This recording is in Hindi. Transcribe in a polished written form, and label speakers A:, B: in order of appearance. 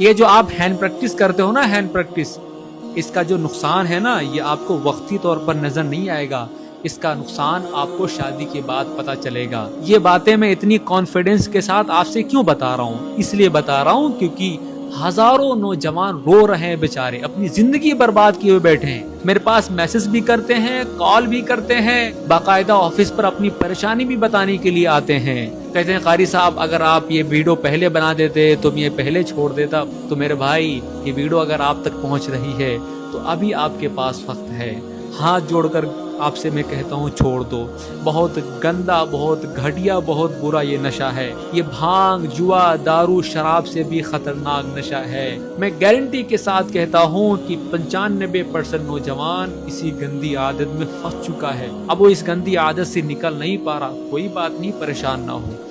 A: ये जो आप हैंड प्रैक्टिस करते हो ना, हैंड प्रैक्टिस, इसका जो नुकसान है ना, ये आपको वक्ती तौर पर नजर नहीं आएगा। इसका नुकसान आपको शादी के बाद पता चलेगा। ये बातें मैं इतनी कॉन्फिडेंस के साथ आपसे क्यों बता रहा हूँ? इसलिए बता रहा हूँ क्योंकि हजारों नौजवान रो रहे हैं बेचारे, अपनी जिंदगी बर्बाद किए हुए बैठे हैं। मेरे पास मैसेज भी करते हैं, कॉल भी करते हैं, बाकायदा ऑफिस पर अपनी परेशानी भी बताने के लिए आते हैं। कहते हैं कारी साहब, अगर आप ये वीडियो पहले बना देते तो मैं ये पहले छोड़ देता। तो मेरे भाई, ये वीडियो अगर आप तक पहुंच रही है तो अभी आपके पास वक्त है। हाथ जोड़कर आपसे मैं कहता हूँ, छोड़ दो। बहुत गंदा, बहुत घटिया, बहुत बुरा ये नशा है। ये भांग, जुआ, दारू, शराब से भी खतरनाक नशा है। मैं गारंटी के साथ कहता हूँ कि 95% नौजवान इसी गंदी आदत में फंस चुका है। अब वो इस गंदी आदत से निकल नहीं पा रहा। कोई बात नहीं, परेशान ना हो।